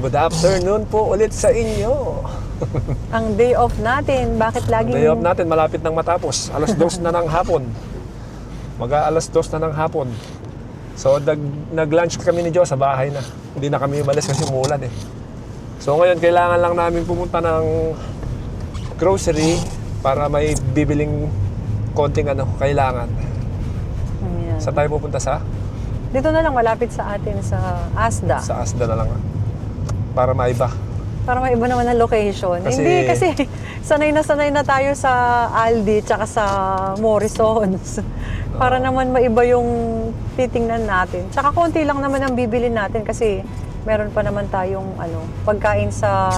Good afternoon po ulit sa inyo. Ang day off natin, bakit laging... Day off natin, malapit nang matapos. Alas 2 na ng hapon. Mag-aalas 2 na ng hapon. So, nag-lunch kami ni Joe sa bahay na. Hindi na kami umalis kasi umulan eh. So, ngayon, kailangan lang namin pumunta ng grocery para may bibiling konting kailangan. Ayan. Sa tayo pupunta sa? Dito na lang, malapit sa atin, sa ASDA. Sa ASDA na lang. Para maiba. Para may iba naman ang location. Hindi, kasi sanay na tayo sa Aldi tsaka sa Morrisons. Para naman maiba yung titingnan natin. Tsaka konti lang naman ang bibili natin kasi meron pa naman tayong pagkain sa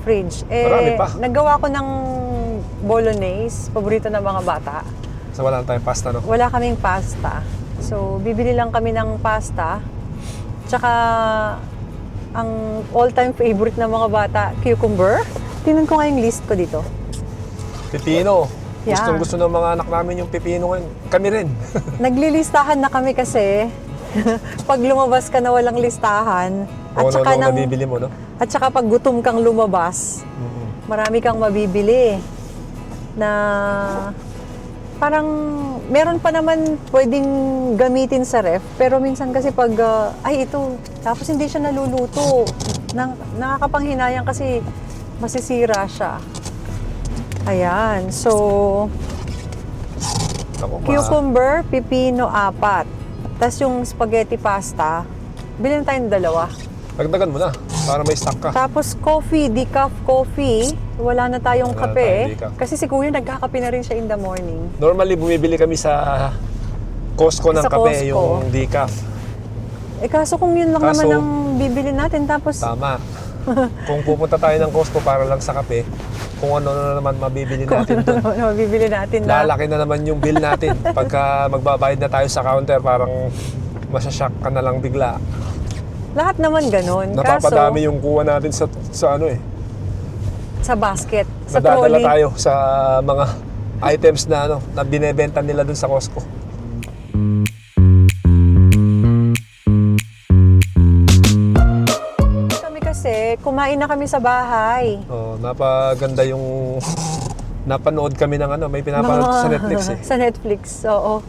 fridge. Marami pa. Naggawa ko ng bolognese, paborito ng mga bata. So, wala na tayong pasta, no? Wala kaming pasta. So, bibili lang kami ng pasta. Tsaka, ang all-time favorite ng mga bata, cucumber. Tingnan ko nga yung list ko dito. Pipino. Yeah. Gustong-gusto ng mga anak namin yung pipino ngayon. Kami rin. Naglilistahan na kami kasi pag lumabas ka na walang listahan at saka nabibili mo, no? At saka pag gutom kang lumabas, marami kang mabibili na parang meron pa naman pwedeng gamitin sa ref, pero minsan kasi pag ito, tapos hindi siya naluluto, nakakapanghinayang kasi masisira siya. Ayan, so cucumber, pipino, 4. Tapos yung spaghetti pasta, bilhin tayong 2. Dagdagan mo na, para may stock ka. Tapos coffee, decaf coffee, wala na tayong Wala na kape. tayong decaf. Kasi si Kuya nagkakape na rin siya in the morning. Normally, bumibili kami sa Costco ng Sa kape, Costco. yung decaf. Kaso kung yun lang Kaso, naman ang bibili natin, tapos Tama. Kung pupunta tayo ng Costco para lang sa kape, kung ano na naman mabibili natin doon. mabibili natin na. Lalaki na naman yung bill natin. Pagka magbabayad na tayo sa counter, parang masashock ka na lang bigla. Lahat naman ganun. Napapadami yung kuha natin sa Sa basket, sa Nadadala trolley. tayo sa mga items na na binebenta nila dun sa Costco. Kami kasi, kumain na kami sa bahay. Oh, napaganda yung napanood kami ng may pinapanood sa Netflix eh. Sa Netflix, oo.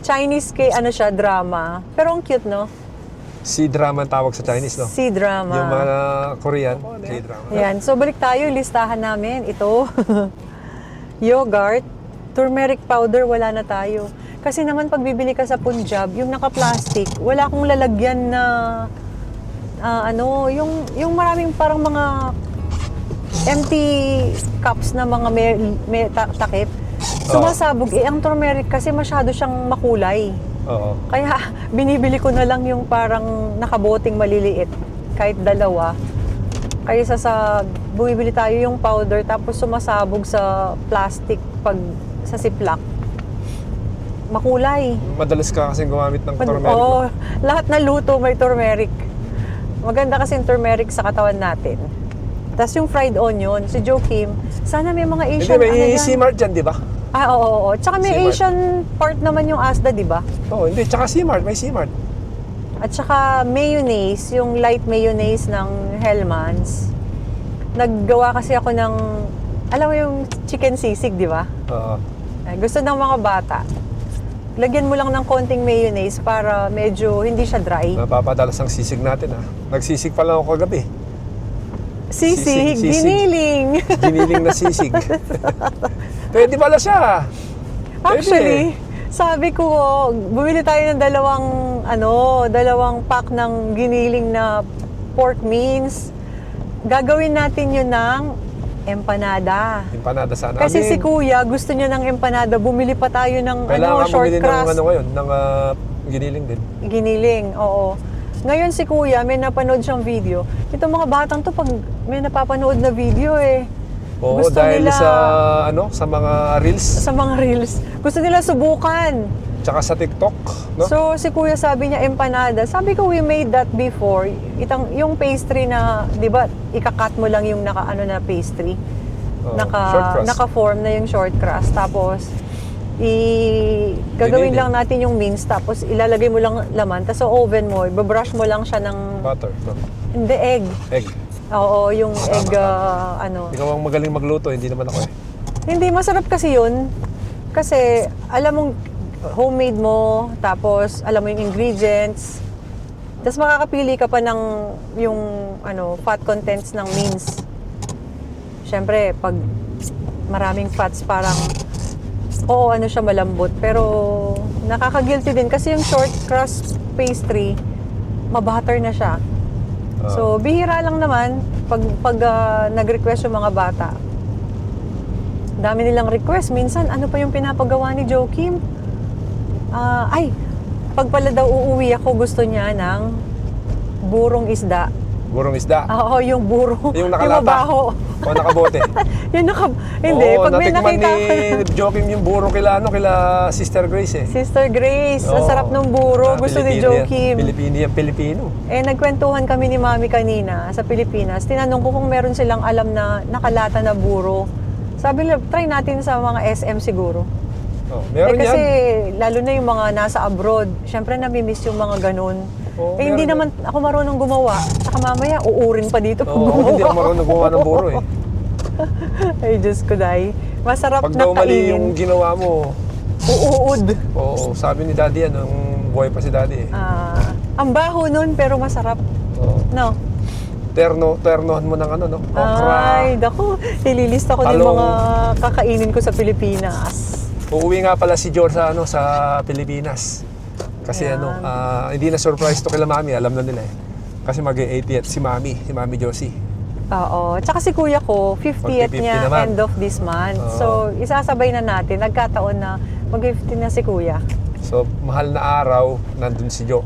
Chinese siya, drama. Pero ang cute, no? C-drama ang tawag sa Chinese, no? C-drama. Yung mga Korean, C-drama. Ayan, so balik tayo, listahan namin. Ito, yogurt, turmeric powder, wala na tayo. Kasi naman pag bibili ka sa Punjab, yung naka-plastic, wala akong lalagyan na, yung maraming parang mga empty cups na mga may takip. Sumasabog, ang turmeric kasi masyado siyang makulay. Oo. Kaya binibili ko na lang yung parang nakaboting maliliit, kahit 2. Kaysa sa bumibili tayo yung powder tapos sumasabog sa plastic pag sa Ziploc. Makulay. Madalas ka kasi gumamit ng turmeric. Oo, lahat na luto may turmeric. Maganda kasi yung turmeric sa katawan natin. Tapos yung fried onion, si Joakim, sana may mga Asian Hindi, may C-Mart dyan, di ba? Oo. Tsaka may C-Mart. Asian part naman yung Asda, di ba? Oo, hindi. Tsaka C-Mart, may C-Mart. At saka mayonnaise, yung light mayonnaise ng Hellmann's. Naggawa kasi ako ng, alam mo yung chicken sisig, di ba? Oo. Gusto ng mga bata. Lagyan mo lang ng konting mayonnaise para medyo hindi siya dry. Napapadalas ang sisig natin, ha? Nagsisig pa lang ako kagabi. Sisig, Sisig. Giniling. Giniling na sisig. Pwede pala siya. Actually, sabi ko, bumili tayo ng dalawang pack ng giniling na pork mince. Gagawin natin yun ng empanada. Empanada sana. Kasi si Kuya, gusto niya ng empanada. Bumili pa tayo ng Kailangan short bumili crust. ng giniling din. Giniling, oo. Ngayon si Kuya, may napanood siyang video. Itong mga batang to, pag may napapanood na video Oo, gusto dahil nila, sa mga reels, sa mga reels, gusto nila subukan. tsaka sa TikTok, no? So, si Kuya sabi niya, empanada. Sabi ko, we made that before. Yung pastry na, di ba, ikakat mo lang yung na pastry. Short crust. Naka-form na yung short crust. Tapos, gagawin Dinidin. lang natin yung mince, tapos ilalagay mo lang laman, tapos sa oven mo, ibabrush mo lang siya ng, Butter. No. hindi, egg. Egg. Oo, yung egg, Ikaw ang magaling magluto, hindi naman ako eh. Hindi, masarap kasi yun. Kasi, alam mong homemade mo, tapos alam mo yung ingredients, tapos makakapili ka pa ng yung fat contents ng mince. Siyempre, pag maraming fats, parang, oo, siya malambot. Pero, nakaka-guilty din kasi yung short crust pastry, mabutter na siya. So, bihira lang naman pag nag-request yung mga bata. Dami nilang request. Minsan, ano pa yung pinapagawa ni Joakim? Pag pala daw uuwi ako, gusto niya ng burong isda. Burong isda. Oo, yung buro. Yung nakalata. Yung mabaho. O nakabote. Hindi, Oo, pag may natikman nakita ni Joakim yung burong kila Sister Grace eh. Sister Grace, ang Oo. sarap ng buro. Gusto ni Pilipino yan. Joakim. Pilipino. Nagkwentuhan kami ni Mami kanina sa Pilipinas. Tinanong ko kung meron silang alam na nakalata na buro. Sabi nila, try natin sa mga SM siguro. Oh, meron kasi yan. lalo na yung mga nasa abroad, syempre nami-miss yung mga ganun. Oo, hindi meron naman ako marunong gumawa. Saka mamaya, uurin pa dito pag Oo, gumawa. hindi ako marunong gumawa ng buro eh. Ay, Diyos ko, Day. Masarap Pag na daw mali yung kainin. ginawa mo, Uuud. oo, sabi ni Daddy yan, nung buhay pa si Daddy eh. Ang baho nun, pero masarap. Oo. No? Ternohan mo ng okra. Ay, dako. Ililista ko din Talong. mga kakainin ko sa Pilipinas. Uuwi nga pala si George sa Pilipinas. Kasi Ayan. hindi na surprise to kila Mami, alam na nila eh. Kasi mag-80th si Mami Josie. Oo. Tsaka si kuya ko, 50th Magpi-50 niya naman. end of this month. Oo. So, isasabay na natin. Nagkataon na mag-50 na si kuya. So, mahal na araw, nandun si Jo.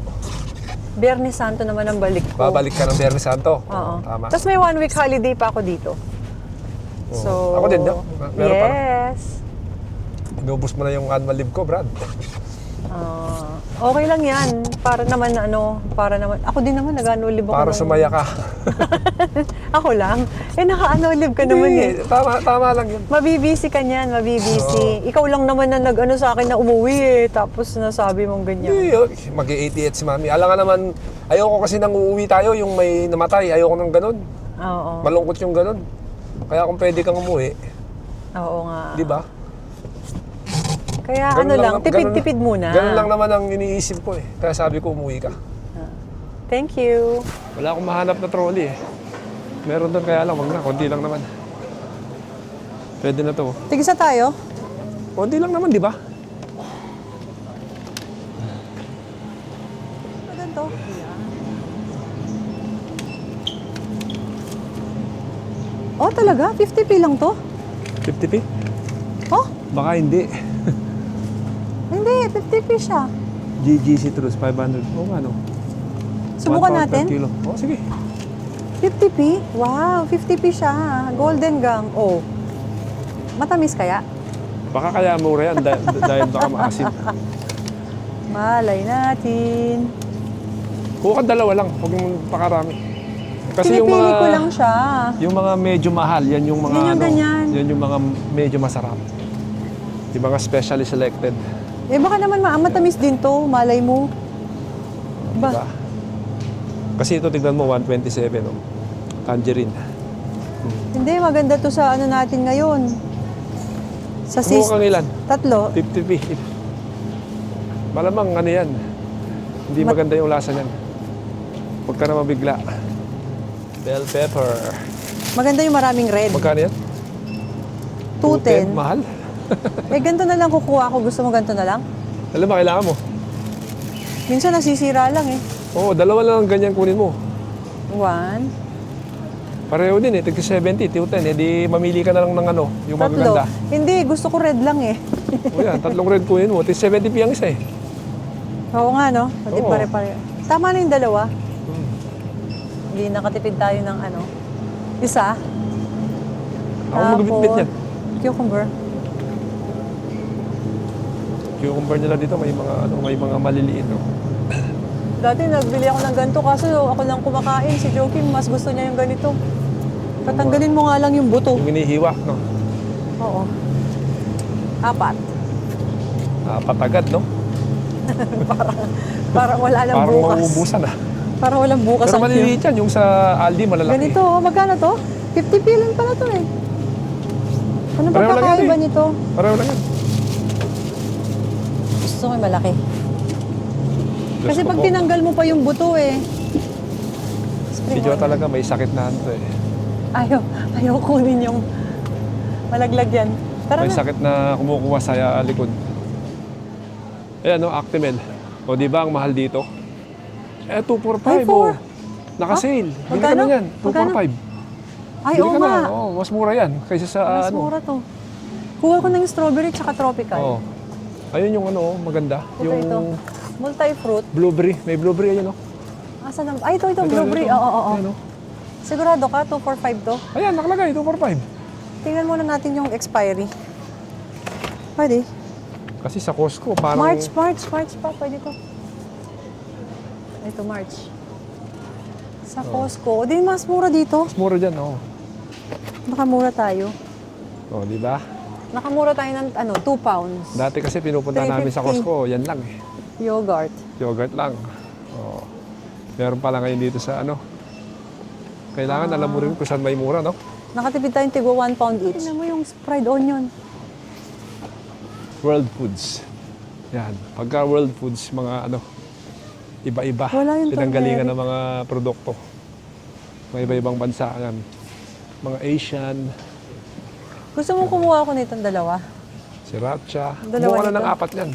Biyernes Santo naman ang balik ko. Babalik ka ng Biyernes Santo. Oo. Tama. Tapos may 1 week holiday pa ako dito. Oo. So, Ako din, no? Meron pa. yes. Inubos mo na yung annual leave ko, Brad. Okay lang yan. Para naman, ako din naman nag-annual leave ako. Para sumaya ka. Ako lang? Naka-annual leave ka naman eh. Hindi, tama lang yun. Mabibisi ka niyan, mabibisi. Ikaw lang naman na nag-ano sa akin na umuwi eh. Tapos nasabi mong ganyan. Hindi, mag-88 si Mami. Alam nga naman, ayoko kasi nang uuwi tayo, yung may namatay. Ayoko nang ganun. Oo. Malungkot yung ganun. Kaya kung pwede kang umuwi, Oo nga. di ba? Kaya Ganun lang, tipid-tipid muna. Ganun lang naman ang iniisip ko eh. Kaya sabi ko umuwi ka. Thank you. Wala akong mahanap na trolley eh. Meron doon kaya lang, wag na. Konti lang naman. Pwede na to. Tigisa tayo? Konti lang naman, di ba? Ganito. Oh, talaga? 50p lang to? 50p? Oh, Baka hindi. hindi. 50p siya. GGC Truss, 500. Oo nga, no? Subukan 1 pound natin. per kilo. Oo, sige. 50p? Wow, 50p siya. Golden gang. Oh. Matamis kaya? Baka kaya mura yan dahil baka maasim. Malay natin. Kuha ka dalawa lang, huwag mong pakarami. Kasi yung Pinipili mga, ko lang siya. yung mga medyo mahal, yan yung mga Yan yung ganyan. yan yung mga medyo masarap. Yung mga specially selected. Eh baka naman matamis din to. Malay mo. Ba? Diba? Kasi ito, tignan mo, 127, no? Tangerine. Hindi, maganda to sa ano natin ngayon. Sa Kumuha kang ilan? Tatlo. 50p. Malamang ano yan. Hindi maganda yung lasa niyan. Huwag ka na mabigla. Bell pepper. Maganda yung maraming red. Magkano yan? 210. Mahal. Ganito na lang kukuha ko. Gusto mo ganito na lang? Alam mo, kailangan mo. Minsan nasisira lang eh. Oo, dalawa lang ang ganyan kunin mo. 1, Pareho din eh, tigka 70, 210. Eh di mamili ka na lang ng ano, yung 3. magaganda. Hindi, gusto ko red lang eh. O yan, 3 red kunin mo. Tig 70p ang isa eh. Oo nga no? Hindi Oo. pare-pare. Tama na yung dalawa. Hindi nakatipid tayo ng ano. Isa. Ako magbitbit yan. Cucumber. Cucumber nila dito, may mga ano, may mga maliliit. No? Dati nagbili ako ng ganito kaso ako lang kumakain. Si Joakim, mas gusto niya yung ganito. Tatanggalin mo nga lang yung buto. Yung inihiwa, no? Oo. 4. Patagad, no? Parang wala nang Parang bukas. mauubusan ah. Parang walang bukas Pero ang maliliit yan, yung sa Aldi malalaki. Ganito, magkano to? 50 pilan pala to eh. Ano ba Pareho lang yan kakaiba eh. nito? Pareho lang yan. Gusto ko yung malaki. Diyos Kasi ko pag po. tinanggal mo pa yung buto eh. Si Spring Jo onion. talaga may sakit na ano eh. Ayaw kunin yung malaglag yan. Tara May na. sakit na kumukuha sa likod. Ayan, no, Actimel. O, di ba ang mahal dito? Ay, 245, four. oh. Naka-sale. Bili ka Magkano? na yan. Magkano? 245. Ay, Bili oo ka nga. na. Oh, mas mura yan. Kaysa sa Mas ano. mura to. Kuha ko ng strawberry tsaka tropical. Oh. Ayun yung ano, maganda. Ito, yung ito. Multi-fruit. blueberry. May blueberry, ayun, oh. Asan ang... Ay, ito, blueberry. Oo, oo, oo. Ayun, oh. Sigurado ka, 245 to? Ayan, nakalagay. 245. Tingnan muna natin yung expiry. Pwede. Kasi sa Costco, parang... March pa. Pwede to. Ito, March. Sa Costco. O, di mas mura dito. Mas mura dyan, oh. Nakamura tayo. Oh, di ba? Nakamura tayo ng 2 pounds. Dati kasi pinupunta namin sa 350. Costco, yan lang eh. Yogurt. Yogurt lang. Oh. Meron pala ngayon dito sa ano. Kailangan alam mo rin kung saan may mura, no? Nakatipid tayong tigwa 1 pound each. Tingnan mo yung fried onion. World Foods. Yan. Pagka World Foods, mga ano, iba-iba. Wala yung Pinanggalingan turmeric. ng mga produkto. Mga iba-ibang bansa. Yan. Mga Asian, Gusto mo kumuha ako nitong dalawa? sriracha. Dalawa Kumuha na nito. ng 4 yan.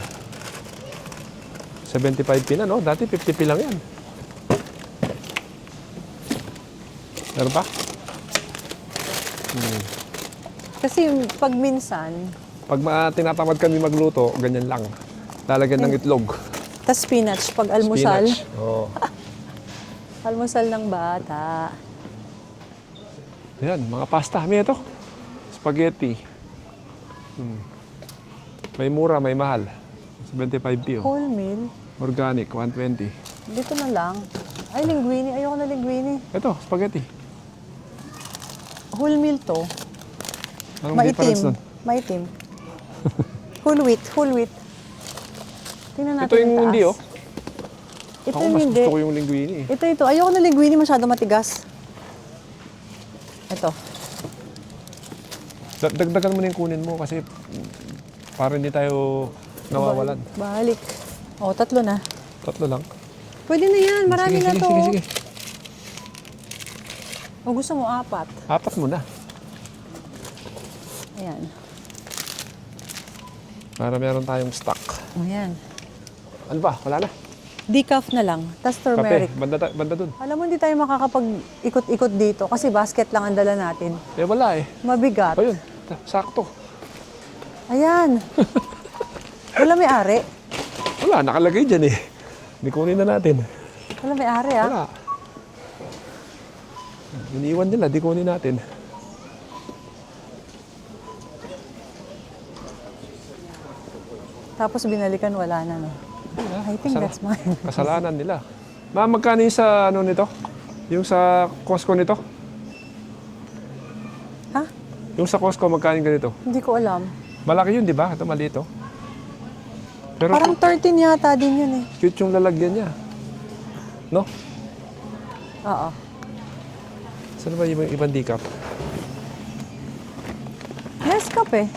75p na, no? Dati 50p lang yan. Meron pa? Kasi pag minsan, Pag tinatamad kami magluto, ganyan lang. Lalagyan ng itlog. tas spinach pag almusal. Spinach. Oh. Almusal ng bata. Yan, mga pasta. May ito. Spaghetti. May mura, may mahal. 75p. Oh. Whole meal. Organic, 120. Dito na lang. Ay, linguine. Ayoko na linguine. Ito, spaghetti. Whole meal to. Anong difference Maitim. nun? Maitim. Whole wheat. Tingnan natin Ito yung taas. hindi, oh. Ito Ako yung mas hindi. gusto ko yung linguine, eh. Ito. Ayoko na linguine, masyado matigas. Ito. Dagdagan mo na yung kunin mo kasi para hindi tayo nawawalan. Balik. O, 3 na. 3 lang. Pwede na yan. Marami na to. Sige. O, gusto mo 4. 4 mo na. Ayan. Para meron tayong stock. Ayan. Ano ba? Wala na. Decaf na lang. Tas turmeric. Kape. Banda dun. Alam mo, hindi tayo makakapag-ikot-ikot dito kasi basket lang ang dala natin. Eh, wala eh. Mabigat. Ayun. Sakto. Ayan. Wala may ari. Wala, nakalagay dyan eh. Hindi kunin na natin. Wala may ari, ah. Wala. Iniwan nila, di kunin natin. Tapos binalikan, wala na, no? I think that's mine. Kasalanan nila. Ma'am, magkano yung sa ano nito? Yung sa Costco nito? Ha? Yung sa Costco, magkano yung ganito? Hindi ko alam. Malaki yun, di ba? Ito maliit, oh. Pero Parang 13 yata din yun, eh. cute yung lalagyan niya. No? Oo. Saan ba yung ibang decaf? Nescafe.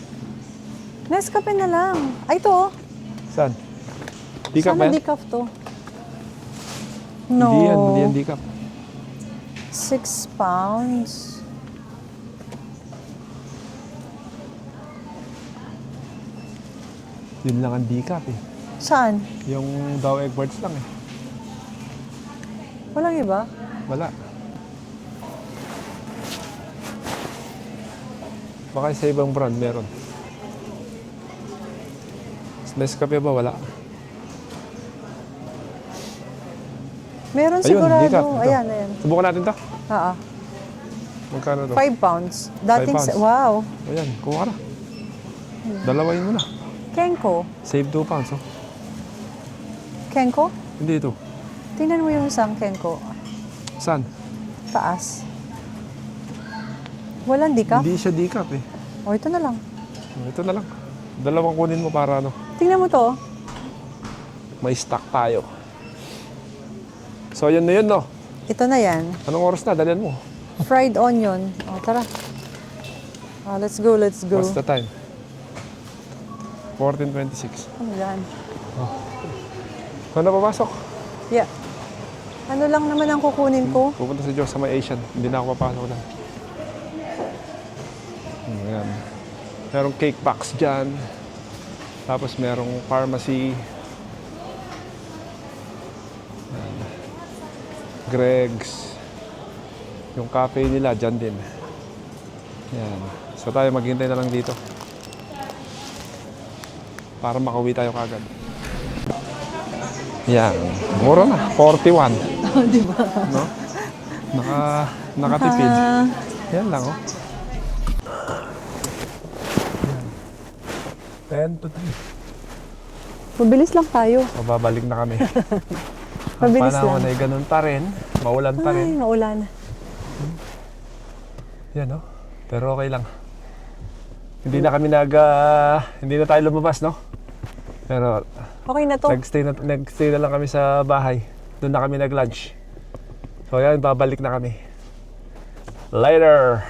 Nescafe na lang. Ay, ito, oh. Saan? Decaf ba Sana yan? decaf to. No. Hindi yan decaf. 6 pounds. Yun lang ang decaf eh. Saan? Yung Dow Egberts lang eh. Walang iba? Wala. Baka sa ibang brand meron. Nescafe ba? Wala. Meron Ayun, sigurado. decaf. Ito. Ayan. Subukan natin to. Oo. Magkano to? 5 pounds. Dating, 5 pounds. wow. Ayan, kuha na. Dalawain mo na. Kenko. Save 2 pounds, oh. Kenko? Hindi ito. Tingnan mo yung isang Kenko. Saan? Taas. Walang decaf? Hindi siya decaf eh. O, ito na lang. Ito na lang. Dalawang kunin mo para ano. Tingnan mo to. May stock tayo. So, yun na yun, no? Ito na yan. Anong oras na? Dalian mo. Fried onion. O, tara. Let's go, let's go. What's the time? 14:26. Ano yan? Kung na papasok? Yeah. Ano lang naman ang kukunin ko? Pupunta si Joe sa may Asian. Hindi na ako papasok na. Ayan. Merong cake box dyan. Tapos merong pharmacy. Ayan. Greg's. Yung cafe nila dyan din. Ayan. So tayo maghintay na lang dito. Para makauwi tayo kagad. Yan. Mura na. 41. Di ba? No? Nakatipid. Yan lang, oh. Yan. 10 to 3. Mabilis lang tayo. Mababalik na kami. Ang Mabilis panahon lang. ay ganun pa rin. Maulan pa Ay, rin. maulan. Yan, oh. Pero okay lang. Hindi na kami hindi na tayo lumabas, no? Pero Okay na to. nagstay na lang kami sa bahay. Doon na kami nag-lunch. So yan, babalik na kami. Later!